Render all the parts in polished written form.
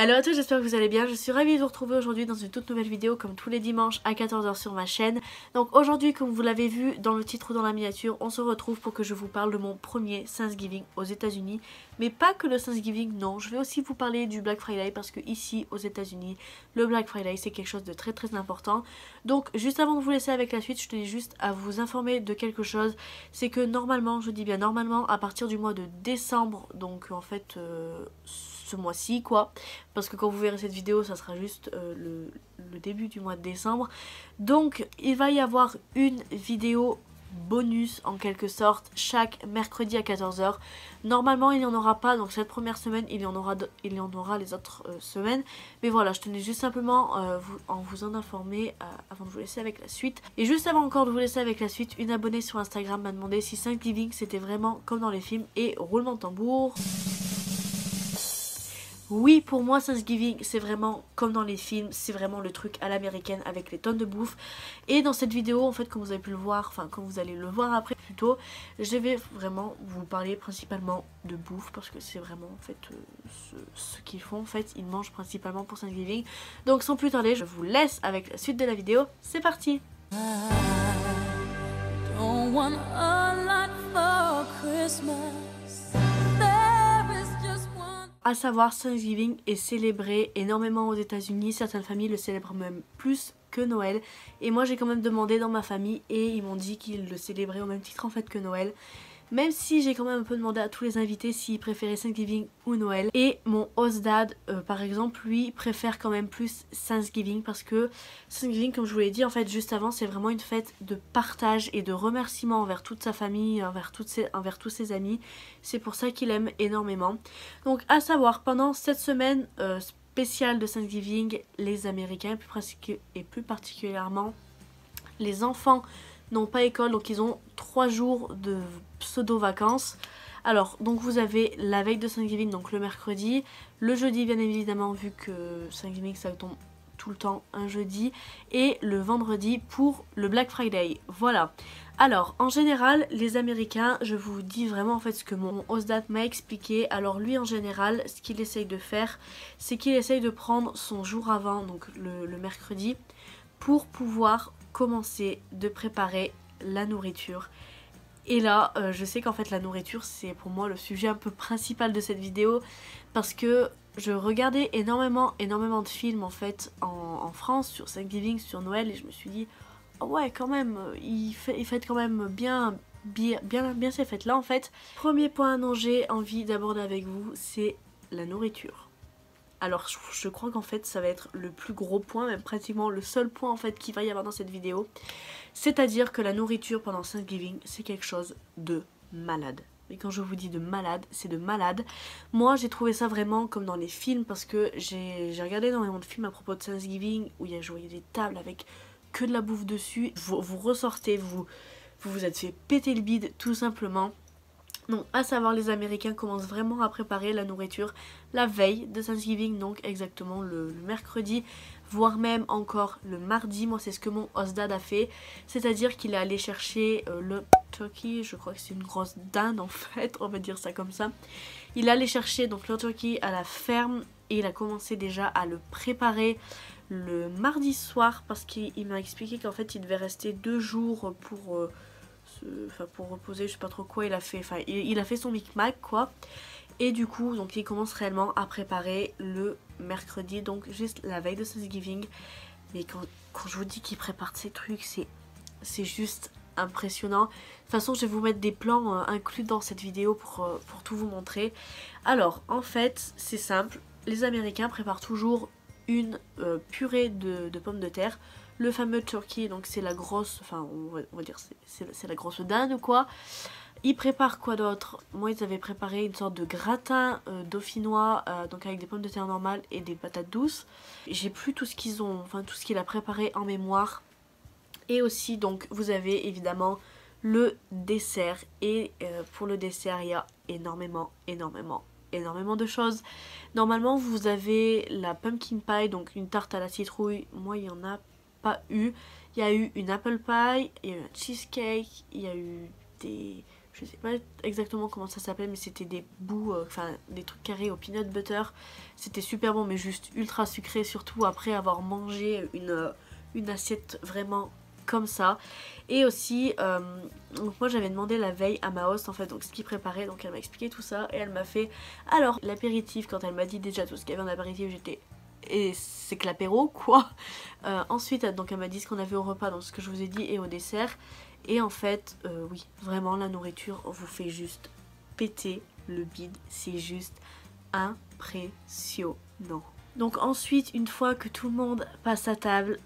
Alors à tous, j'espère que vous allez bien, je suis ravie de vous retrouver aujourd'hui dans une toute nouvelle vidéo comme tous les dimanches à 14 h sur ma chaîne. Donc aujourd'hui, comme vous l'avez vu dans le titre ou dans la miniature, on se retrouve pour que je vous parle de mon premier Thanksgiving aux États-Unis. Mais pas que le Thanksgiving, non, je vais aussi vous parler du Black Friday parce que ici aux États-Unis, le Black Friday c'est quelque chose de très important. Donc juste avant de vous laisser avec la suite, je tenais juste à vous informer de quelque chose. C'est que normalement, je dis bien normalement, à partir du mois de décembre, donc en fait ce mois-ci quoi, parce que quand vous verrez cette vidéo ça sera juste le début du mois de décembre, donc il va y avoir une vidéo bonus en quelque sorte chaque mercredi à 14 h. Normalement il n'y en aura pas, donc cette première semaine il y en aura les autres semaines, mais voilà, je tenais juste simplement vous en informer avant de vous laisser avec la suite. Et juste avant encore de vous laisser avec la suite, une abonnée sur Instagram m'a demandé si Thanksgiving c'était vraiment comme dans les films, et roulement de tambour. Oui, pour moi Thanksgiving c'est vraiment comme dans les films, c'est vraiment le truc à l'américaine avec les tonnes de bouffe. Et dans cette vidéo en fait, comme vous avez pu le voir, enfin comme vous allez le voir après plutôt, je vais vraiment vous parler principalement de bouffe parce que c'est vraiment en fait ce qu'ils font en fait, ils mangent principalement pour Thanksgiving. Donc sans plus tarder, je vous laisse avec la suite de la vidéo, c'est parti. À savoir, Thanksgiving est célébré énormément aux États-Unis, certaines familles le célèbrent même plus que Noël, et moi j'ai quand même demandé dans ma famille et ils m'ont dit qu'ils le célébraient au même titre en fait que Noël. Même si j'ai quand même un peu demandé à tous les invités s'ils préféraient Thanksgiving ou Noël. Et mon host dad par exemple, lui préfère quand même plus Thanksgiving, parce que Thanksgiving, comme je vous l'ai dit en fait juste avant, c'est vraiment une fête de partage et de remerciement envers toute sa famille, envers tous ses amis. C'est pour ça qu'il aime énormément. Donc à savoir, pendant cette semaine spéciale de Thanksgiving, les Américains et plus particulièrement les enfants n'ont pas école, donc ils ont 3 jours de pseudo-vacances. Alors, donc vous avez la veille de Thanksgiving, donc le mercredi, le jeudi bien évidemment, vu que Thanksgiving ça tombe tout le temps un jeudi, et le vendredi pour le Black Friday. Voilà. Alors, en général, les Américains, je vous dis vraiment en fait ce que mon host dad m'a expliqué. Alors lui, en général, ce qu'il essaye de faire, c'est qu'il essaye de prendre son jour avant, donc le mercredi, pour pouvoir commencer de préparer la nourriture. Et là je sais qu'en fait la nourriture c'est pour moi le sujet un peu principal de cette vidéo, parce que je regardais énormément de films en fait en France sur Thanksgiving, sur Noël, et je me suis dit oh ouais quand même il fait quand même bien ces fêtes là en fait. Premier point dont j'ai envie d'aborder avec vous, c'est la nourriture. Alors je crois qu'en fait ça va être le plus gros point, même pratiquement le seul point en fait qu'il va y avoir dans cette vidéo. C'est-à-dire que la nourriture pendant Thanksgiving c'est quelque chose de malade. Et quand je vous dis de malade, c'est de malade. Moi j'ai trouvé ça vraiment comme dans les films, parce que j'ai regardé énormément de films à propos de Thanksgiving où il y a des tables avec que de la bouffe dessus. Vous ressortez, vous êtes fait péter le bide tout simplement. Donc à savoir, les Américains commencent vraiment à préparer la nourriture la veille de Thanksgiving, donc exactement le mercredi, voire même encore le mardi. Moi c'est ce que mon host dad a fait, c'est-à-dire qu'il est allé chercher le turkey, je crois que c'est une grosse dinde en fait, on va dire ça comme ça. Il est allé chercher donc le turkey à la ferme et il a commencé déjà à le préparer le mardi soir, parce qu'il m'a expliqué qu'en fait il devait rester 2 jours pour reposer, je sais pas trop quoi il a fait, enfin il a fait son micmac quoi. Et du coup donc il commence réellement à préparer le mercredi, donc juste la veille de Thanksgiving. Mais quand je vous dis qu'il prépare ces trucs, c'est juste impressionnant. De toute façon je vais vous mettre des plans inclus dans cette vidéo pour tout vous montrer. Alors en fait c'est simple, les Américains préparent toujours une purée de pommes de terre, le fameux turkey, donc c'est la grosse, enfin on va dire c'est la grosse dinde quoi. Ils préparent quoi d'autre? Moi ils avaient préparé une sorte de gratin dauphinois, donc avec des pommes de terre normales et des patates douces. J'ai plus tout ce qu'ils ont, enfin tout ce qu'il a préparé en mémoire. Et aussi donc vous avez évidemment le dessert, et pour le dessert il y a énormément de choses. Normalement vous avez la pumpkin pie, donc une tarte à la citrouille. Moi il y en a pas eu. Il y a eu une apple pie, il y a eu un cheesecake, il y a eu des... je sais pas exactement comment ça s'appelle, mais c'était des bouts, enfin des trucs carrés au peanut butter. C'était super bon, mais juste ultra sucré, surtout après avoir mangé une assiette vraiment comme ça. Et aussi, donc moi j'avais demandé la veille à ma host en fait, donc ce qu'il préparait, donc elle m'a expliqué tout ça et elle m'a fait alors l'apéritif. Quand elle m'a dit déjà tout ce qu'il y avait en apéritif, j'étais et c'est que l'apéro quoi. Ensuite donc elle m'a dit ce qu'on avait au repas, donc ce que je vous ai dit, et au dessert. Et en fait oui, vraiment la nourriture vous fait juste péter le bide, c'est juste impressionnant. Donc ensuite, une fois que tout le monde passe à table,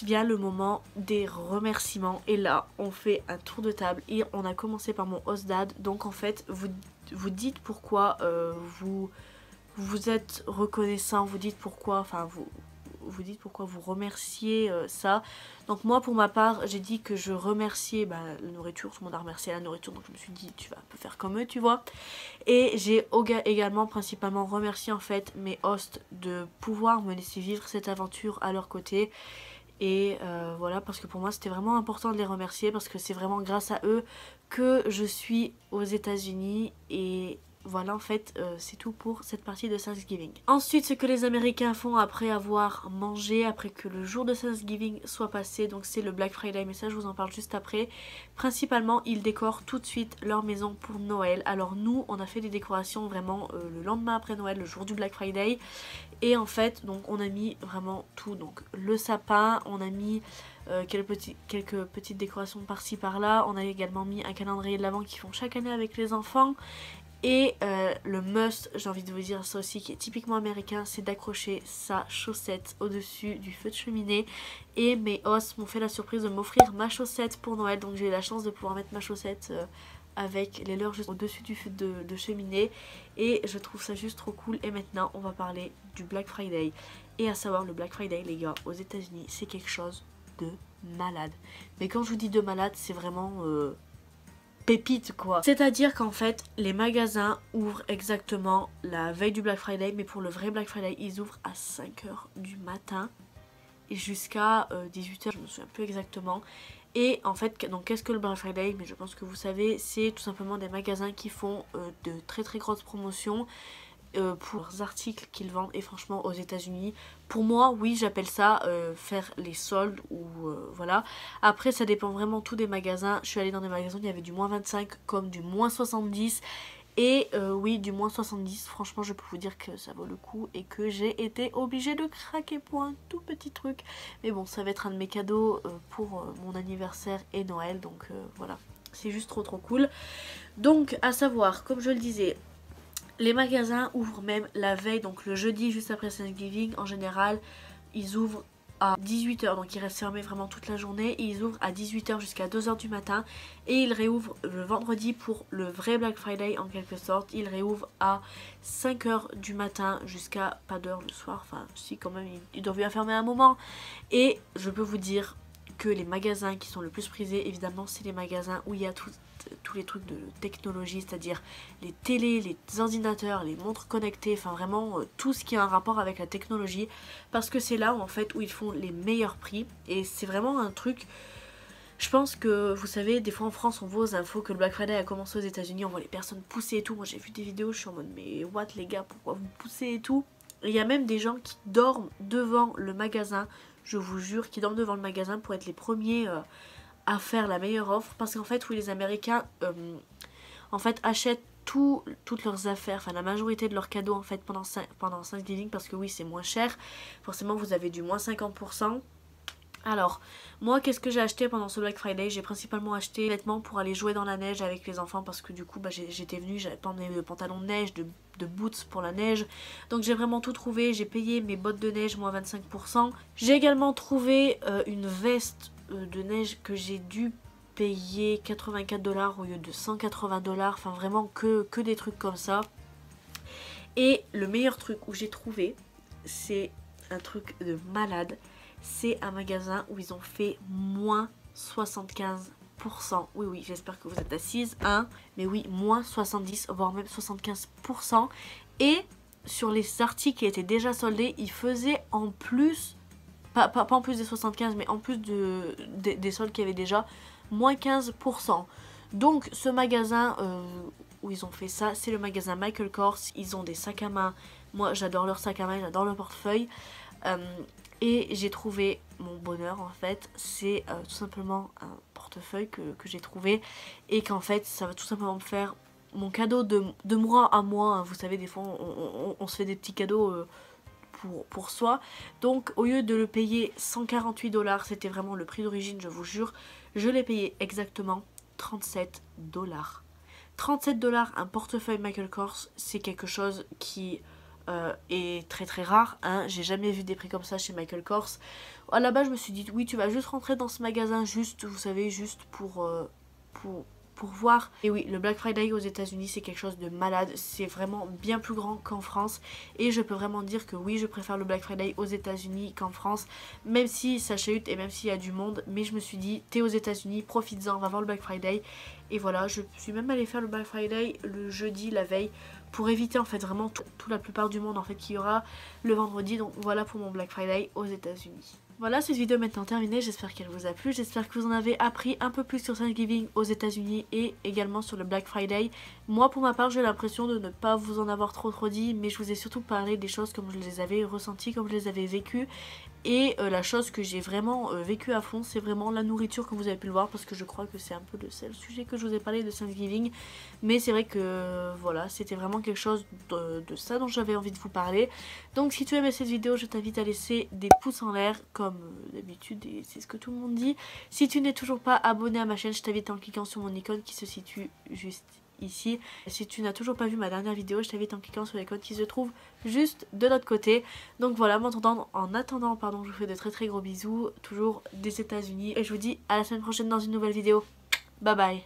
vient le moment des remerciements. Et là, on fait un tour de table et on a commencé par mon host dad. Donc en fait, vous dites pourquoi vous êtes reconnaissant, vous dites pourquoi, enfin vous dites pourquoi vous remerciez ça. Donc moi pour ma part j'ai dit que je remerciais la nourriture, tout le monde a remercié la nourriture, donc je me suis dit tu vas un peu faire comme eux tu vois. Et j'ai également principalement remercié en fait mes hosts de pouvoir me laisser vivre cette aventure à leur côté. Et voilà, parce que pour moi c'était vraiment important de les remercier, parce que c'est vraiment grâce à eux que je suis aux États-Unis. Et voilà, en fait c'est tout pour cette partie de Thanksgiving. Ensuite, ce que les Américains font après avoir mangé, après que le jour de Thanksgiving soit passé, donc c'est le Black Friday, mais ça je vous en parle juste après. Principalement, ils décorent tout de suite leur maison pour Noël. Alors nous, on a fait des décorations vraiment le lendemain après Noël, le jour du Black Friday. Et en fait, donc on a mis vraiment tout, donc le sapin, on a mis quelques petites décorations par-ci par-là. On a également mis un calendrier de l'Avent qu'ils font chaque année avec les enfants. Et le must, j'ai envie de vous dire ça aussi, qui est typiquement américain, c'est d'accrocher sa chaussette au-dessus du feu de cheminée. Et mes hosts m'ont fait la surprise de m'offrir ma chaussette pour Noël, donc j'ai eu la chance de pouvoir mettre ma chaussette avec les leurs juste au-dessus du feu de cheminée. Et je trouve ça juste trop cool. Et maintenant on va parler du Black Friday. Et à savoir, le Black Friday les gars, aux États-Unis c'est quelque chose de malade. Mais quand je vous dis de malade, c'est vraiment... pépite quoi. C'est-à-dire qu'en fait les magasins ouvrent exactement la veille du Black Friday, mais pour le vrai Black Friday ils ouvrent à 5h du matin et jusqu'à 18h, je me souviens plus exactement. Et en fait, donc qu'est-ce que le Black Friday? Mais je pense que vous savez, c'est tout simplement des magasins qui font de très très grosses promotions pour leurs articles qu'ils vendent. Et franchement aux États-Unis, pour moi oui j'appelle ça faire les soldes ou voilà. Après ça dépend vraiment tout des magasins. Je suis allée dans des magasins où il y avait du moins 25 comme du moins 70. Et oui, du moins 70, franchement je peux vous dire que ça vaut le coup et que j'ai été obligée de craquer pour un tout petit truc. Mais bon, ça va être un de mes cadeaux pour mon anniversaire et Noël, donc voilà, c'est juste trop cool. Donc à savoir, comme je le disais, les magasins ouvrent même la veille, donc le jeudi juste après Thanksgiving. En général, ils ouvrent à 18h, donc ils restent fermés vraiment toute la journée. Et ils ouvrent à 18h jusqu'à 2h du matin. Et ils réouvrent le vendredi pour le vrai Black Friday en quelque sorte. Ils réouvrent à 5h du matin jusqu'à pas d'heure le soir. Enfin si, quand même, ils doivent bien fermer un moment. Et je peux vous dire que les magasins qui sont le plus prisés, évidemment, c'est les magasins où il y a tous les trucs de technologie, c'est-à-dire les télés, les ordinateurs, les montres connectées, enfin vraiment tout ce qui a un rapport avec la technologie, parce que c'est là où en fait où ils font les meilleurs prix. Et c'est vraiment un truc, je pense que vous savez, des fois en France on voit aux infos que le Black Friday a commencé aux États-Unis, on voit les personnes pousser et tout. Moi j'ai vu des vidéos, je suis en mode mais what les gars, pourquoi vous poussez et tout. Et il y a même des gens qui dorment devant le magasin, je vous jure, qui dorment devant le magasin pour être les premiers à faire la meilleure offre. Parce qu'en fait oui, les Américains en fait achètent toutes leurs affaires, enfin la majorité de leurs cadeaux en fait pendant Thanksgiving, parce que oui c'est moins cher, forcément vous avez du moins 50%. Alors moi qu'est-ce que j'ai acheté pendant ce Black Friday? J'ai principalement acheté des vêtements pour aller jouer dans la neige avec les enfants, parce que du coup j'étais venue, j'avais pas emmené de pantalons de neige, de boots pour la neige, donc j'ai vraiment tout trouvé. J'ai payé mes bottes de neige moins 25%. J'ai également trouvé une veste de neige que j'ai dû payer 84$ au lieu de 180$, enfin vraiment que des trucs comme ça. Et le meilleur truc où j'ai trouvé, c'est un truc de malade, c'est un magasin où ils ont fait moins 75%. Oui, j'espère que vous êtes assises, hein. Mais oui, moins 70, voire même 75%. Et sur les articles qui étaient déjà soldés, ils faisaient en plus, pas en plus des 75, mais en plus des soldes qu'il y avait déjà, moins 15%. Donc ce magasin où ils ont fait ça, c'est le magasin Michael Kors. Ils ont des sacs à main. Moi j'adore leurs sacs à main, j'adore leur portefeuille. Et j'ai trouvé mon bonheur en fait. C'est tout simplement un portefeuille que j'ai trouvé. Et qu'en fait ça va tout simplement me faire mon cadeau de moi à moi. Hein. Vous savez, des fois on se fait des petits cadeaux pour soi. Donc au lieu de le payer 148 $, c'était vraiment le prix d'origine, je vous jure. Je l'ai payé exactement 37 $. 37 $, un portefeuille Michael Kors, c'est quelque chose qui est très très rare. Hein. J'ai jamais vu des prix comme ça chez Michael Kors. À la base, je me suis dit, oui, tu vas juste rentrer dans ce magasin, juste, vous savez, juste pour voir. Et oui, le Black Friday aux États-Unis, c'est quelque chose de malade. C'est vraiment bien plus grand qu'en France. Et je peux vraiment dire que oui, je préfère le Black Friday aux États-Unis qu'en France. Même si ça chahute et même s'il y a du monde. Mais je me suis dit, t'es aux États-Unis, profites-en, va voir le Black Friday. Et voilà, je suis même allée faire le Black Friday le jeudi, la veille, pour éviter en fait vraiment tout la plupart du monde en fait qu'il y aura le vendredi. Donc voilà pour mon Black Friday aux États-Unis. Voilà, cette vidéo est maintenant terminée, j'espère qu'elle vous a plu, j'espère que vous en avez appris un peu plus sur Thanksgiving aux États-Unis et également sur le Black Friday. Moi pour ma part j'ai l'impression de ne pas vous en avoir trop dit, mais je vous ai surtout parlé des choses comme je les avais ressenties, comme je les avais vécues. Et la chose que j'ai vraiment vécu à fond, c'est vraiment la nourriture, comme vous avez pu le voir, parce que je crois que c'est un peu le seul sujet que je vous ai parlé de Thanksgiving. Mais c'est vrai que voilà, c'était vraiment quelque chose de ça dont j'avais envie de vous parler. Donc si tu aimais cette vidéo, je t'invite à laisser des pouces en l'air, comme d'habitude, et c'est ce que tout le monde dit. Si tu n'es toujours pas abonné à ma chaîne, je t'invite en cliquant sur mon icône qui se situe juste ici. Si tu n'as toujours pas vu ma dernière vidéo, je t'invite en cliquant sur l'icône qui se trouve juste de l'autre côté. Donc voilà, en attendant, pardon, je vous fais de très gros bisous, toujours des États-Unis, et je vous dis à la semaine prochaine dans une nouvelle vidéo. Bye bye.